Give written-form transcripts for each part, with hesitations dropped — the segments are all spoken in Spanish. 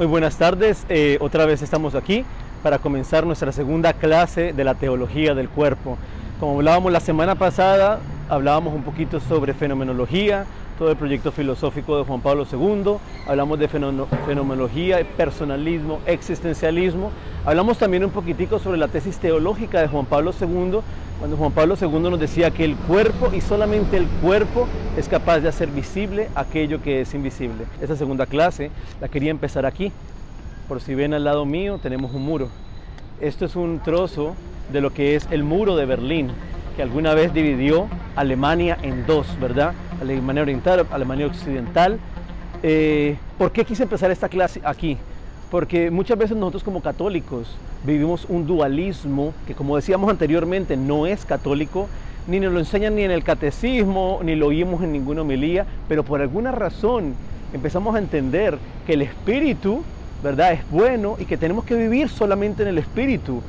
Muy buenas tardes, otra vez estamos aquí para comenzar nuestra segunda clase de la teología del cuerpo. Como hablábamos la semana pasada, hablábamos un poquito sobre fenomenología, todo el proyecto filosófico de Juan Pablo II, hablamos de fenomenología, personalismo, existencialismo, hablamos también un poquitico sobre la tesis teológica de Juan Pablo II, cuando Juan Pablo II nos decía que el cuerpo y solamente el cuerpo es capaz de hacer visible aquello que es invisible. Esta segunda clase la quería empezar aquí. Por si ven al lado mío tenemos un muro. Esto es un trozo de lo que es el muro de Berlín, que alguna vez dividió Alemania en dos, ¿verdad? Alemania Oriental, Alemania Occidental. ¿Por qué quise empezar esta clase aquí? Porque muchas veces nosotros como católicos vivimos un dualismo que, como decíamos anteriormente, no es católico, ni nos lo enseñan ni en el catecismo, ni lo oímos en ninguna homilía, pero por alguna razón empezamos a entender que el espíritu, ¿verdad?, es bueno y que tenemos que vivir solamente en el espíritu.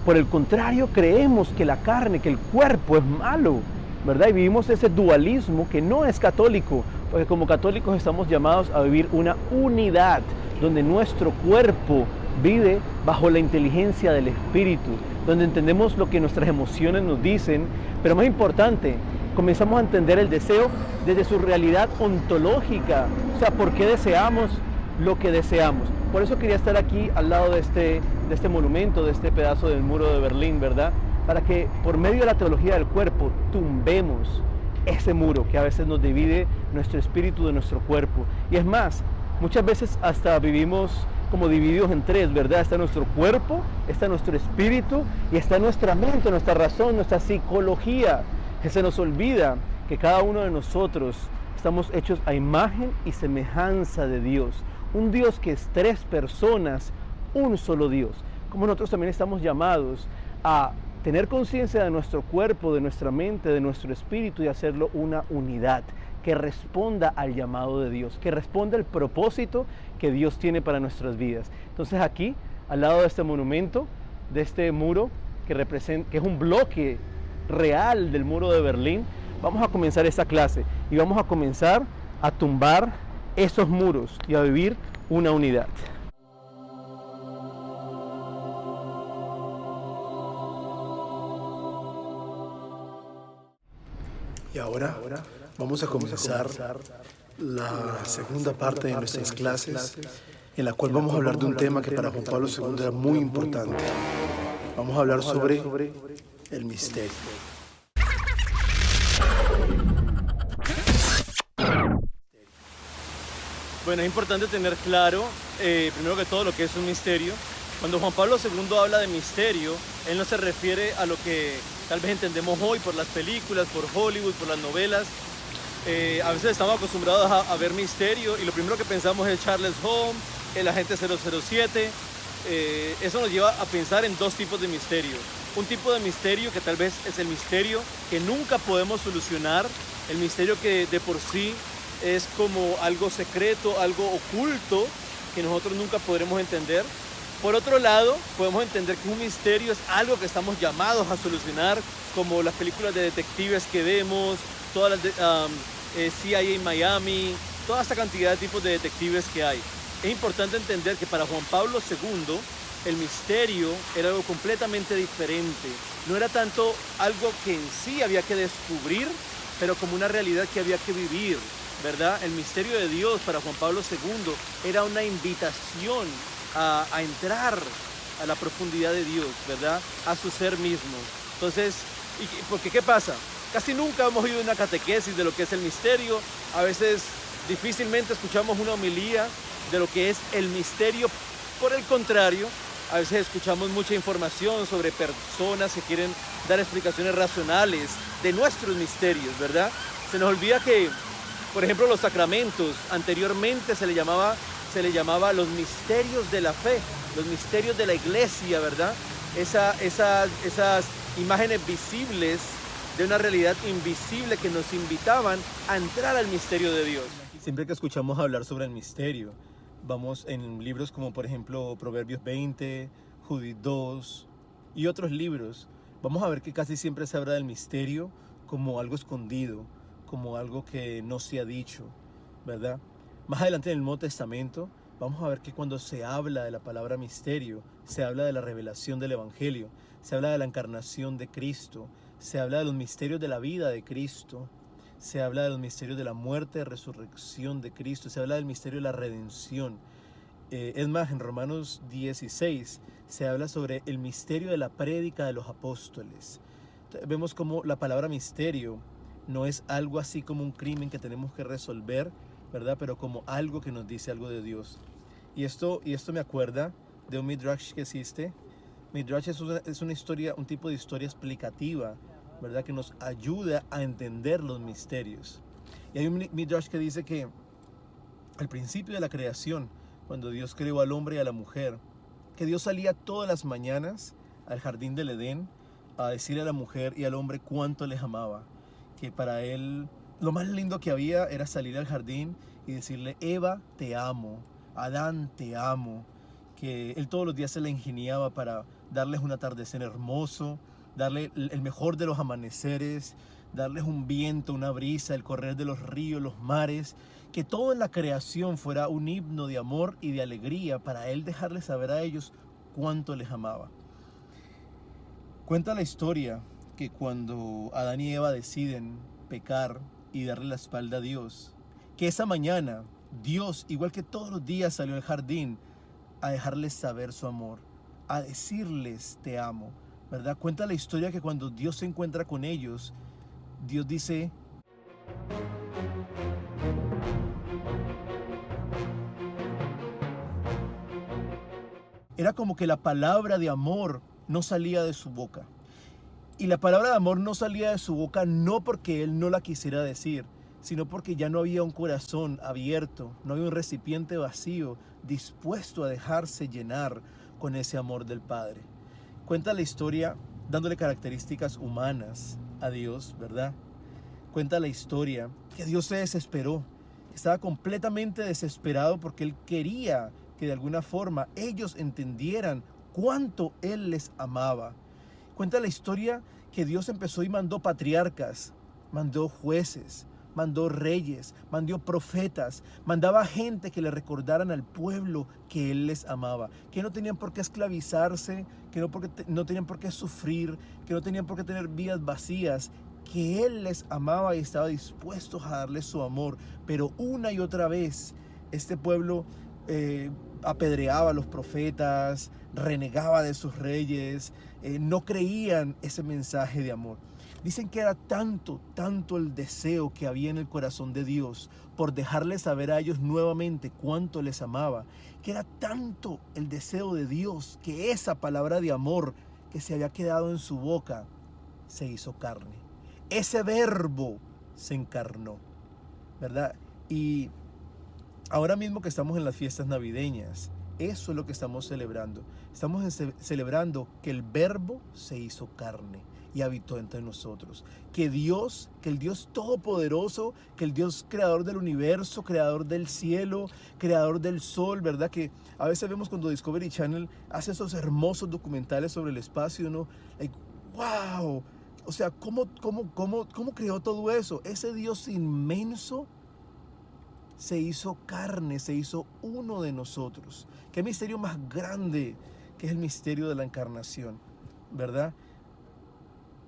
Por el contrario, creemos que la carne, que el cuerpo es malo, ¿verdad? Y vivimos ese dualismo que no es católico, porque como católicos estamos llamados a vivir una unidad, donde nuestro cuerpo vive bajo la inteligencia del espíritu, donde entendemos lo que nuestras emociones nos dicen, pero más importante, comenzamos a entender el deseo desde su realidad ontológica, o sea, por qué deseamos lo que deseamos. Por eso quería estar aquí al lado de este monumento, de este pedazo del muro de Berlín, ¿verdad? Para que por medio de la teología del cuerpo tumbemos ese muro que a veces nos divide nuestro espíritu de nuestro cuerpo. Y es más, muchas veces hasta vivimos como divididos en tres, ¿verdad? Está nuestro cuerpo, está nuestro espíritu y está nuestra mente, nuestra razón, nuestra psicología. Que se nos olvida que cada uno de nosotros estamos hechos a imagen y semejanza de Dios. Un Dios que es tres personas, un solo Dios. Como nosotros también estamos llamados a tener conciencia de nuestro cuerpo, de nuestra mente, de nuestro espíritu y hacerlo una unidad que responda al llamado de Dios, que responda al propósito que Dios tiene para nuestras vidas. Entonces aquí, al lado de este monumento, de este muro que es un bloque real del muro de Berlín, vamos a comenzar esta clase y vamos a comenzar a tumbar esos muros y a vivir una unidad. Y ahora vamos a comenzar la segunda parte de nuestras clases, en la cual vamos a hablar de un tema que para Juan Pablo II era muy importante. Vamos a hablar sobre el misterio. Bueno, es importante tener claro, primero que todo, lo que es un misterio. Cuando Juan Pablo II habla de misterio, él no se refiere a lo que tal vez entendemos hoy por las películas, por Hollywood, por las novelas. A veces estamos acostumbrados a ver misterio y lo primero que pensamos es Charles Holmes, el agente 007. Eso nos lleva a pensar en dos tipos de misterio. Un tipo de misterio que tal vez es el misterio que nunca podemos solucionar, el misterio que de por sí es como algo secreto, algo oculto que nosotros nunca podremos entender. Por otro lado, podemos entender que un misterio es algo que estamos llamados a solucionar, como las películas de detectives que vemos, todas las de CIA Miami, toda esta cantidad de tipos de detectives que hay. Es importante entender que para Juan Pablo II el misterio era algo completamente diferente. No era tanto algo que en sí había que descubrir, pero como una realidad que había que vivir, ¿verdad? El misterio de Dios para Juan Pablo II era una invitación a entrar a la profundidad de Dios, ¿verdad? A su ser mismo. Entonces, porque ¿qué pasa? Casi nunca hemos oído una catequesis de lo que es el misterio. A veces difícilmente escuchamos una homilía de lo que es el misterio. Por el contrario, a veces escuchamos mucha información sobre personas que quieren dar explicaciones racionales de nuestros misterios, ¿verdad? Se nos olvida que, por ejemplo, los sacramentos, anteriormente se le llamaba los misterios de la fe, los misterios de la iglesia, ¿verdad? Esas imágenes visibles de una realidad invisible que nos invitaban a entrar al misterio de Dios. Siempre que escuchamos hablar sobre el misterio, vamos en libros como por ejemplo Proverbios 20, Judith 2 y otros libros, vamos a ver que casi siempre se habla del misterio como algo escondido, como algo que no se ha dicho, ¿verdad? Más adelante en el Nuevo Testamento vamos a ver que cuando se habla de la palabra misterio, se habla de la revelación del Evangelio, se habla de la encarnación de Cristo, se habla de los misterios de la vida de Cristo, se habla de los misterios de la muerte y resurrección de Cristo, se habla del misterio de la redención. Es más, en Romanos 16 se habla sobre el misterio de la prédica de los apóstoles. Vemos como la palabra misterio no es algo así como un crimen que tenemos que resolver, ¿verdad? Pero como algo que nos dice algo de Dios. Y esto me acuerda de un midrash que existe. Midrash es una historia, un tipo de historia explicativa, ¿verdad? Que nos ayuda a entender los misterios. Y hay un midrash que dice que al principio de la creación, cuando Dios creó al hombre y a la mujer, que Dios salía todas las mañanas al jardín del Edén a decirle a la mujer y al hombre cuánto les amaba, que para él lo más lindo que había era salir al jardín y decirle: Eva, te amo, Adán, te amo, que él todos los días se le ingeniaba para darles un atardecer hermoso, darle el mejor de los amaneceres, darles un viento, una brisa, el correr de los ríos, los mares, que todo en la creación fuera un himno de amor y de alegría para él dejarles saber a ellos cuánto les amaba. Cuenta la historia que cuando Adán y Eva deciden pecar y darle la espalda a Dios, que esa mañana Dios, igual que todos los días, salió al jardín a dejarles saber su amor, a decirles te amo, ¿verdad? Cuenta la historia que cuando Dios se encuentra con ellos, Dios dice: era como que la palabra de amor no salía de su boca. Y la palabra de amor no salía de su boca no porque él no la quisiera decir, sino porque ya no había un corazón abierto, no había un recipiente vacío dispuesto a dejarse llenar con ese amor del Padre. Cuenta la historia dándole características humanas a Dios, ¿verdad? Cuenta la historia que Dios se desesperó, estaba completamente desesperado porque Él quería que de alguna forma ellos entendieran cuánto Él les amaba. Cuenta la historia que Dios empezó y mandó patriarcas, mandó jueces, mandó reyes, mandó profetas, mandaba gente que le recordaran al pueblo que Él les amaba, que no tenían por qué esclavizarse, que no tenían por qué sufrir, que no tenían por qué tener vidas vacías, que Él les amaba y estaba dispuesto a darles su amor. Pero una y otra vez este pueblo apedreaba a los profetas, renegaba de sus reyes, no creían ese mensaje de amor. Dicen que era tanto el deseo que había en el corazón de Dios por dejarles saber a ellos nuevamente cuánto les amaba, que era tanto el deseo de Dios que esa palabra de amor que se había quedado en su boca se hizo carne. Ese verbo se encarnó, ¿verdad? Y ahora mismo que estamos en las fiestas navideñas, eso es lo que estamos celebrando. Estamos celebrando que el verbo se hizo carne y habitó entre nosotros. Que el Dios todopoderoso, que el Dios creador del universo, creador del cielo, creador del sol, ¿verdad? Que a veces vemos cuando Discovery Channel hace esos hermosos documentales sobre el espacio, ¿no? Like, wow, o sea, ¿cómo creó todo eso? Ese Dios inmenso se hizo carne, se hizo uno de nosotros. Qué misterio más grande que es el misterio de la encarnación, ¿verdad?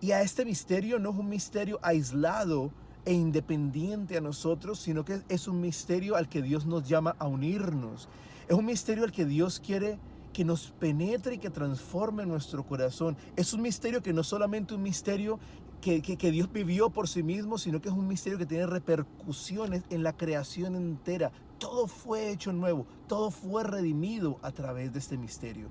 Y a este misterio no es un misterio aislado e independiente a nosotros, sino que es un misterio al que Dios nos llama a unirnos. Es un misterio al que Dios quiere que nos penetre y que transforme nuestro corazón. Es un misterio que no solamente un misterio que Dios vivió por sí mismo, sino que es un misterio que tiene repercusiones en la creación entera. Todo fue hecho nuevo, todo fue redimido a través de este misterio.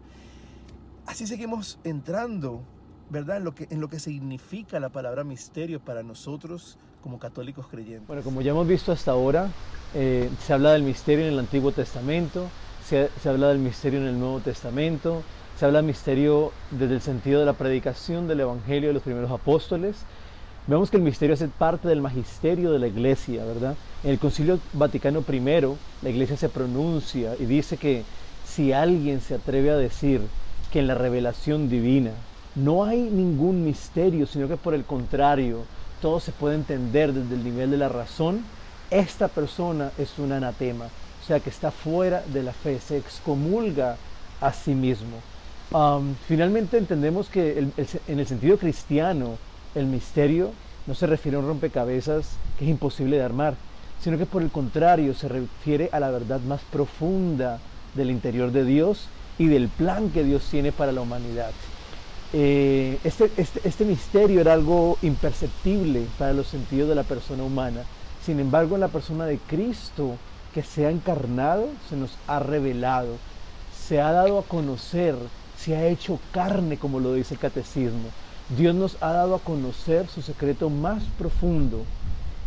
Así seguimos entrando, ¿verdad? En lo que significa la palabra misterio para nosotros como católicos creyentes. Bueno, como ya hemos visto hasta ahora, se habla del misterio en el Antiguo Testamento, se habla del misterio en el Nuevo Testamento, se habla del misterio desde el sentido de la predicación del Evangelio de los primeros apóstoles. Vemos que el misterio hace parte del magisterio de la Iglesia, ¿verdad? En el Concilio Vaticano I, la Iglesia se pronuncia y dice que si alguien se atreve a decir que en la revelación divina no hay ningún misterio, sino que por el contrario, todo se puede entender desde el nivel de la razón, esta persona es un anatema, es sea que está fuera de la fe, se excomulga a sí mismo. Finalmente entendemos que en el sentido cristiano, el misterio no se refiere a un rompecabezas que es imposible de armar, sino que por el contrario se refiere a la verdad más profunda del interior de Dios y del plan que Dios tiene para la humanidad. Este misterio era algo imperceptible para los sentidos de la persona humana. Sin embargo, en la persona de Cristo que se ha encarnado, se nos ha revelado, se ha dado a conocer, se ha hecho carne, como lo dice el catecismo. Dios nos ha dado a conocer su secreto más profundo.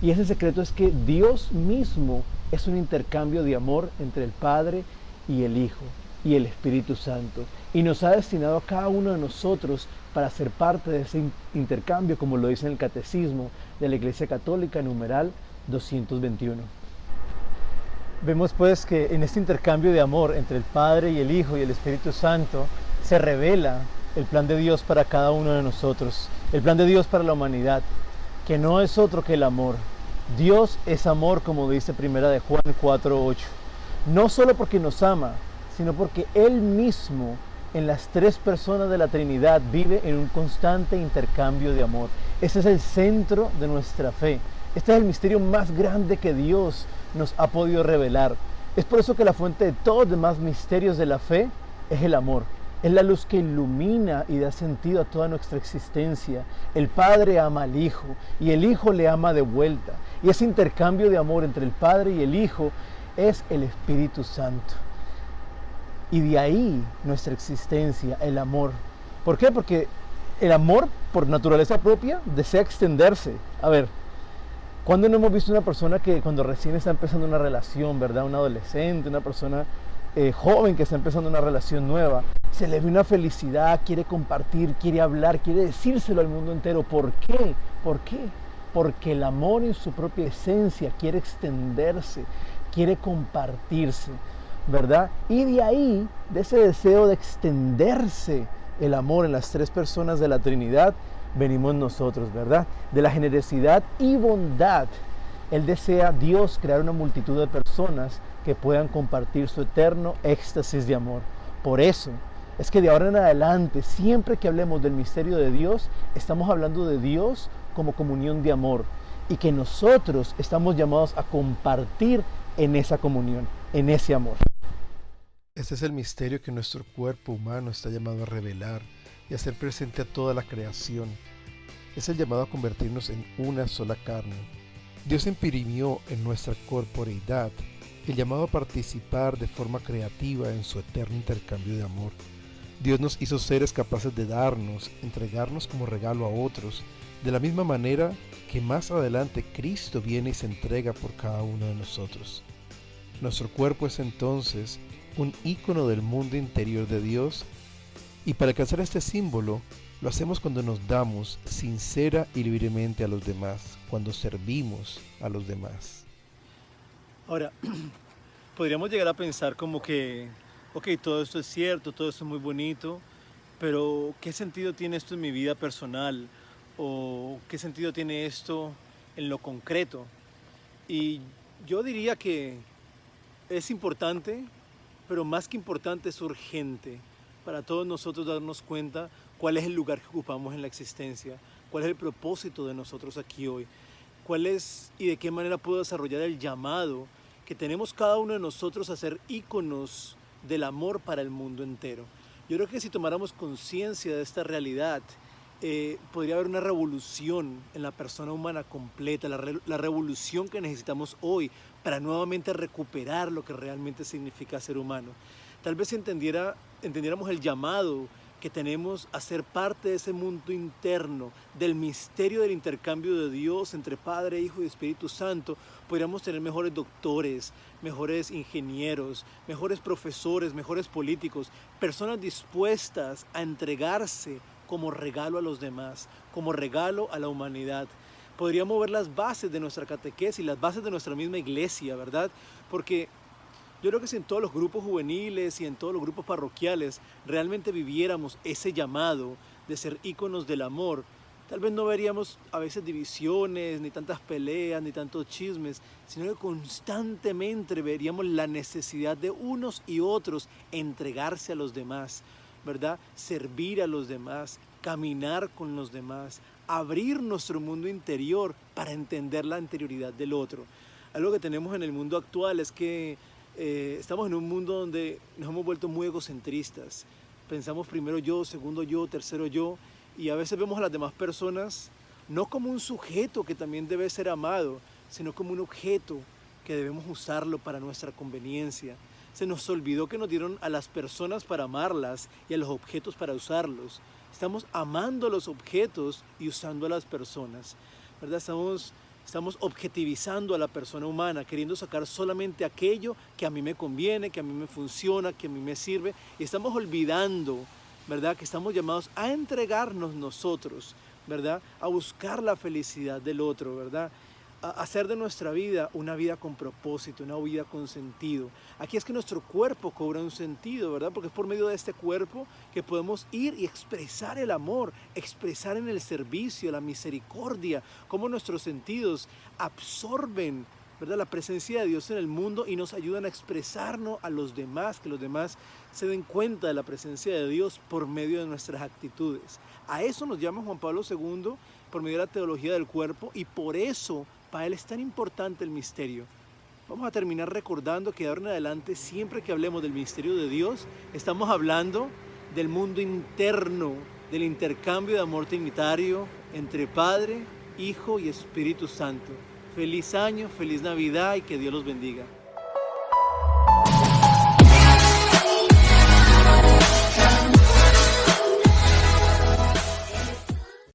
Y ese secreto es que Dios mismo es un intercambio de amor entre el Padre y el Hijo y el Espíritu Santo. Y nos ha destinado a cada uno de nosotros para ser parte de ese intercambio, como lo dice en el catecismo de la Iglesia Católica, numeral 221. Vemos pues que en este intercambio de amor entre el Padre y el Hijo y el Espíritu Santo se revela el plan de Dios para cada uno de nosotros, el plan de Dios para la humanidad, que no es otro que el amor. Dios es amor, como dice Primera de Juan 4:8, no solo porque nos ama, sino porque Él mismo en las tres personas de la Trinidad vive en un constante intercambio de amor. Ese es el centro de nuestra fe. Este es el misterio más grande que Dios nos ha podido revelar. Es por eso que la fuente de todos los demás misterios de la fe es el amor. Es la luz que ilumina y da sentido a toda nuestra existencia. El Padre ama al Hijo y el Hijo le ama de vuelta. Y ese intercambio de amor entre el Padre y el Hijo es el Espíritu Santo. Y de ahí nuestra existencia, el amor. ¿Por qué? Porque el amor, por naturaleza propia, desea extenderse. A ver, ¿cuándo no hemos visto una persona que cuando recién está empezando una relación, ¿verdad? Un adolescente, una persona joven que está empezando una relación nueva, se le ve una felicidad, quiere compartir, quiere hablar, quiere decírselo al mundo entero. ¿Por qué? ¿Por qué? Porque el amor en su propia esencia quiere extenderse, quiere compartirse, ¿verdad? Y de ahí, de ese deseo de extenderse el amor en las tres personas de la Trinidad, venimos nosotros, ¿verdad? De la generosidad y bondad. Él desea, Dios, crear una multitud de personas que puedan compartir su eterno éxtasis de amor. Por eso es que de ahora en adelante, siempre que hablemos del misterio de Dios, estamos hablando de Dios como comunión de amor y que nosotros estamos llamados a compartir en esa comunión, en ese amor. Este es el misterio que nuestro cuerpo humano está llamado a revelar y a hacer presente a toda la creación. Es el llamado a convertirnos en una sola carne. Dios imprimió en nuestra corporeidad el llamado a participar de forma creativa en su eterno intercambio de amor. Dios nos hizo seres capaces de darnos, entregarnos como regalo a otros, de la misma manera que más adelante Cristo viene y se entrega por cada uno de nosotros. Nuestro cuerpo es entonces un ícono del mundo interior de Dios, y para alcanzar este símbolo lo hacemos cuando nos damos sincera y libremente a los demás, cuando servimos a los demás. Ahora, podríamos llegar a pensar como que, ok, todo esto es cierto, todo esto es muy bonito, pero ¿qué sentido tiene esto en mi vida personal? ¿O qué sentido tiene esto en lo concreto? Y yo diría que es importante, pero más que importante es urgente para todos nosotros darnos cuenta cuál es el lugar que ocupamos en la existencia, cuál es el propósito de nosotros aquí hoy, cuál es y de qué manera puedo desarrollar el llamado que tenemos cada uno de nosotros a ser íconos del amor para el mundo entero. Yo creo que si tomáramos conciencia de esta realidad, podría haber una revolución en la persona humana completa, la revolución que necesitamos hoy para nuevamente recuperar lo que realmente significa ser humano. Tal vez entendiéramos el llamado que tenemos a ser parte de ese mundo interno, del misterio del intercambio de Dios entre Padre, Hijo y Espíritu Santo, podríamos tener mejores doctores, mejores ingenieros, mejores profesores, mejores políticos, personas dispuestas a entregarse como regalo a los demás, como regalo a la humanidad. Podríamos ver las bases de nuestra catequesis, las bases de nuestra misma iglesia, ¿verdad? Porque yo creo que si en todos los grupos juveniles y en todos los grupos parroquiales realmente viviéramos ese llamado de ser íconos del amor, tal vez no veríamos a veces divisiones, ni tantas peleas, ni tantos chismes, sino que constantemente veríamos la necesidad de unos y otros entregarse a los demás, ¿verdad? Servir a los demás, caminar con los demás, abrir nuestro mundo interior para entender la interioridad del otro. Algo que tenemos en el mundo actual es que estamos en un mundo donde nos hemos vuelto muy egocentristas. Pensamos primero yo, segundo yo, tercero yo, y a veces vemos a las demás personas no como un sujeto que también debe ser amado, sino como un objeto que debemos usarlo para nuestra conveniencia. Se nos olvidó que nos dieron a las personas para amarlas y a los objetos para usarlos. Estamos amando a los objetos y usando a las personas, ¿verdad? Estamos objetivizando a la persona humana, queriendo sacar solamente aquello que a mí me conviene, que a mí me funciona, que a mí me sirve. Y estamos olvidando, ¿verdad?, que estamos llamados a entregarnos nosotros, ¿verdad?, a buscar la felicidad del otro, ¿verdad?, a hacer de nuestra vida una vida con propósito, una vida con sentido. Aquí es que nuestro cuerpo cobra un sentido, ¿verdad?, porque es por medio de este cuerpo que podemos ir y expresar el amor, expresar en el servicio, la misericordia, cómo nuestros sentidos absorben, ¿verdad?, la presencia de Dios en el mundo y nos ayudan a expresarnos a los demás, que los demás se den cuenta de la presencia de Dios por medio de nuestras actitudes. A eso nos llama Juan Pablo II por medio de la teología del cuerpo, y por eso para él es tan importante el misterio. Vamos a terminar recordando que de ahora en adelante, siempre que hablemos del misterio de Dios, estamos hablando del mundo interno, del intercambio de amor trinitario entre Padre, Hijo y Espíritu Santo. Feliz año, feliz Navidad y que Dios los bendiga.